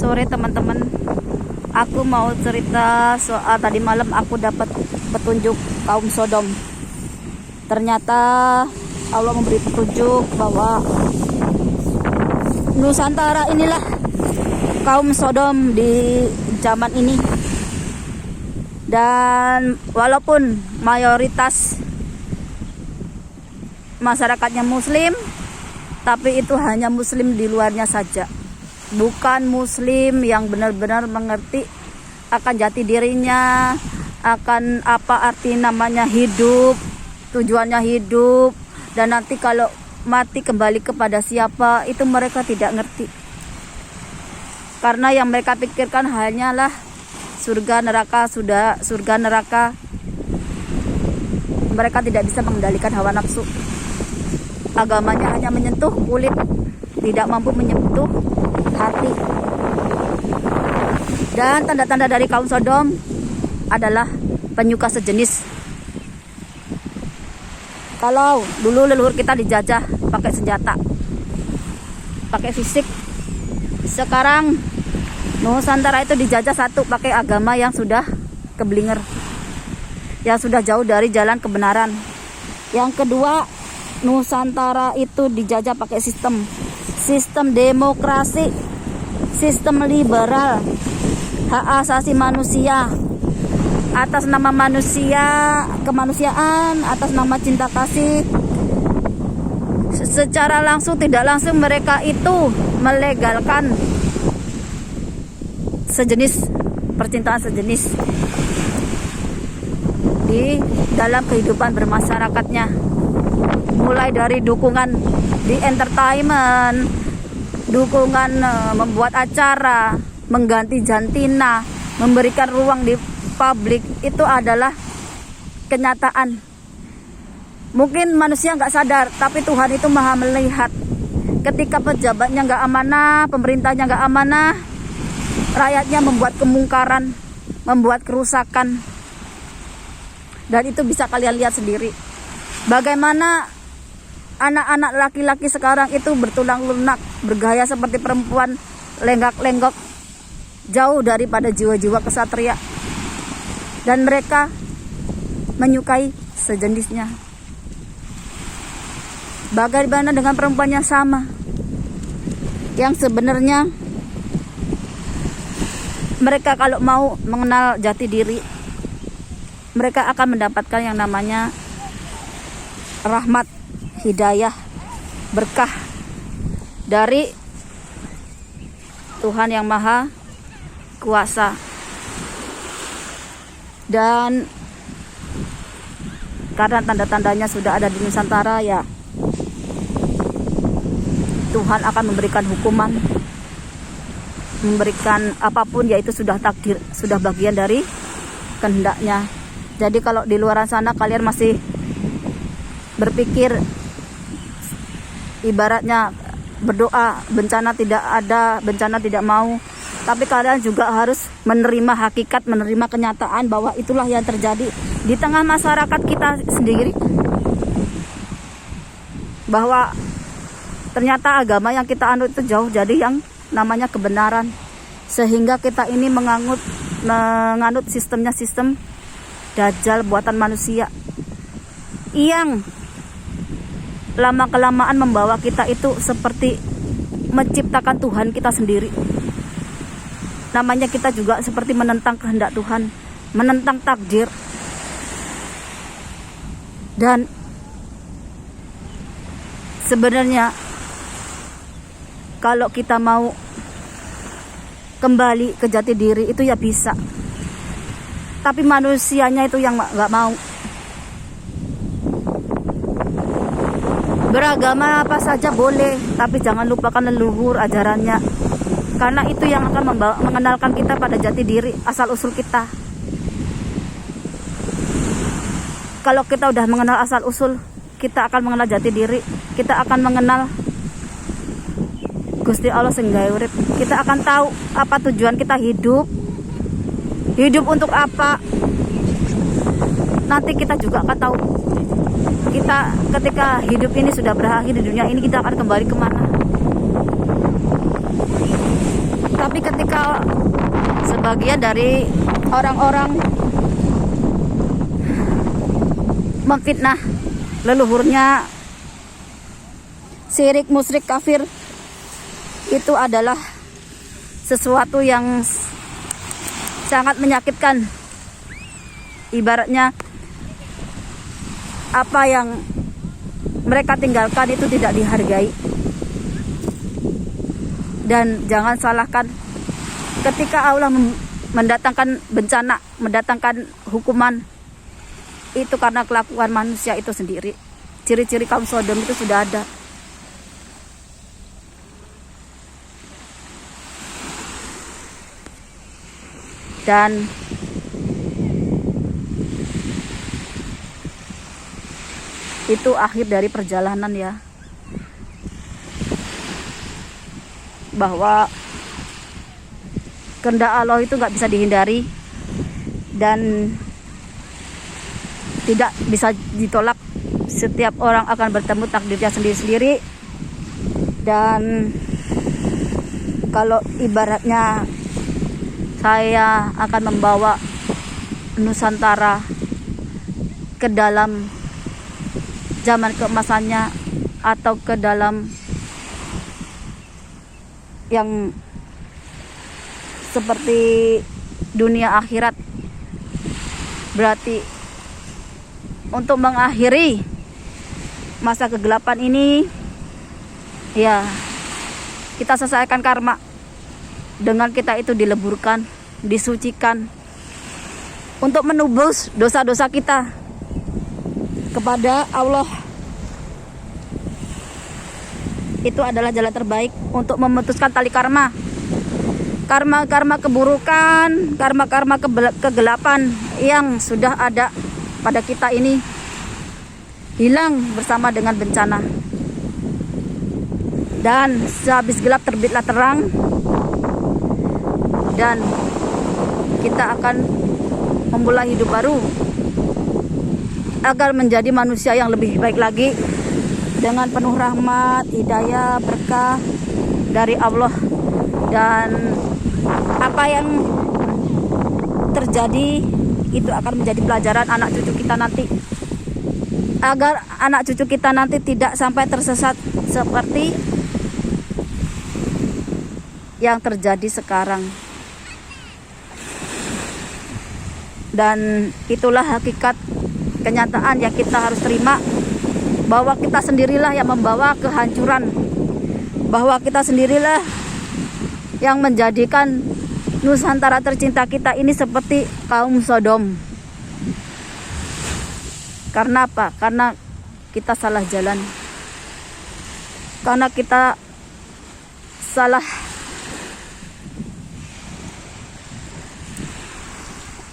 Sore teman-teman, aku mau cerita soal tadi malam aku dapat petunjuk kaum Sodom. Ternyata Allah memberi petunjuk bahwa Nusantara inilah kaum Sodom di zaman ini. Dan walaupun mayoritas masyarakatnya muslim, tapi itu hanya muslim di luarnya saja, bukan muslim yang benar-benar mengerti akan jati dirinya, akan apa arti namanya hidup, tujuannya hidup, dan nanti kalau mati kembali kepada siapa, itu mereka tidak ngerti. Karena yang mereka pikirkan hanyalah surga neraka, surga neraka. Mereka tidak bisa mengendalikan hawa nafsu. Agamanya hanya menyentuh kulit, tidak mampu menyentuh hati. Dan tanda-tanda dari kaum Sodom adalah penyuka sejenis. Kalau dulu leluhur kita dijajah pakai senjata, pakai fisik, sekarang Nusantara itu dijajah satu, pakai agama yang sudah keblinger, yang sudah jauh dari jalan kebenaran. Yang kedua, Nusantara itu dijajah pakai sistem demokrasi, sistem liberal, hak asasi manusia, atas nama manusia, kemanusiaan, atas nama cinta kasih. Secara langsung tidak langsung mereka itu melegalkan sejenis, percintaan sejenis di dalam kehidupan bermasyarakatnya, mulai dari dukungan di entertainment, dukungan membuat acara, mengganti jantina, memberikan ruang di publik. Itu adalah kenyataan. Mungkin manusia nggak sadar, tapi Tuhan itu maha melihat. Ketika pejabatnya nggak amanah, pemerintahnya nggak amanah, rakyatnya membuat kemungkaran, membuat kerusakan. Dan itu bisa kalian lihat sendiri, bagaimana anak-anak laki-laki sekarang itu bertulang lunak, bergaya seperti perempuan, lenggak-lenggok, jauh daripada jiwa-jiwa kesatria. Dan mereka menyukai sejenisnya. Bagaimana dengan perempuan yang sama, yang sebenarnya mereka kalau mau mengenal jati diri, mereka akan mendapatkan yang namanya rahmat, hidayah, berkah dari Tuhan yang Maha Kuasa. Dan karena tanda-tandanya sudah ada di Nusantara, ya Tuhan akan memberikan hukuman, memberikan apapun, yaitu sudah takdir, sudah bagian dari kehendaknya. Jadi kalau di luar sana kalian masih berpikir ibaratnya berdoa bencana tidak ada, bencana tidak mau, tapi kalian juga harus menerima hakikat, menerima kenyataan bahwa itulah yang terjadi di tengah masyarakat kita sendiri, bahwa ternyata agama yang kita anut itu jauh jadi yang namanya kebenaran, sehingga kita ini menganut sistemnya sistem dajjal buatan manusia yang lama-kelamaan membawa kita itu seperti menciptakan Tuhan kita sendiri. Namanya kita juga seperti menentang kehendak Tuhan, menentang takdir. Dan sebenarnya kalau kita mau kembali ke jati diri itu ya bisa, tapi manusianya itu yang nggak mau. Beragama apa saja boleh, tapi jangan lupakan leluhur ajarannya, karena itu yang akan mengenalkan kita pada jati diri, asal usul kita. Kalau kita udah mengenal asal usul, kita akan mengenal jati diri, kita akan mengenal Gusti Allah sing gawe urip. Kita akan tahu apa tujuan kita hidup untuk apa. Nanti kita juga akan tahu kita ketika hidup ini sudah berakhir di dunia ini, kita akan kembali kemana. Tapi ketika sebagian dari orang-orang memfitnah leluhurnya, syirik, musyrik, kafir, itu adalah sesuatu yang sangat menyakitkan. Ibaratnya apa yang mereka tinggalkan itu tidak dihargai. Dan jangan salahkan ketika Allah mendatangkan bencana, mendatangkan hukuman, itu karena kelakuan manusia itu sendiri. Ciri-ciri kaum Sodom itu sudah ada. Dan itu akhir dari perjalanan ya, bahwa kehendak Allah itu nggak bisa dihindari dan tidak bisa ditolak. Setiap orang akan bertemu takdirnya sendiri-sendiri. Dan kalau ibaratnya saya akan membawa Nusantara ke dalam zaman keemasannya atau ke dalam yang seperti dunia akhirat, berarti untuk mengakhiri masa kegelapan ini ya kita selesaikan karma dengan kita itu dileburkan, disucikan untuk menebus dosa-dosa kita kepada Allah. Itu adalah jalan terbaik untuk memutuskan tali karma. Karma-karma keburukan, karma-karma kegelapan yang sudah ada pada kita ini hilang bersama dengan bencana. Dan sehabis gelap terbitlah terang, dan kita akan memulai hidup baru agar menjadi manusia yang lebih baik lagi dengan penuh rahmat, hidayah, berkah dari Allah. Dan apa yang terjadi itu akan menjadi pelajaran anak cucu kita nanti, agar anak cucu kita nanti tidak sampai tersesat seperti yang terjadi sekarang. Dan itulah hakikat kenyataan yang kita harus terima, bahwa kita sendirilah yang membawa kehancuran, bahwa kita sendirilah yang menjadikan Nusantara tercinta kita ini seperti kaum Sodom. Karena apa? Karena kita salah jalan, karena kita salah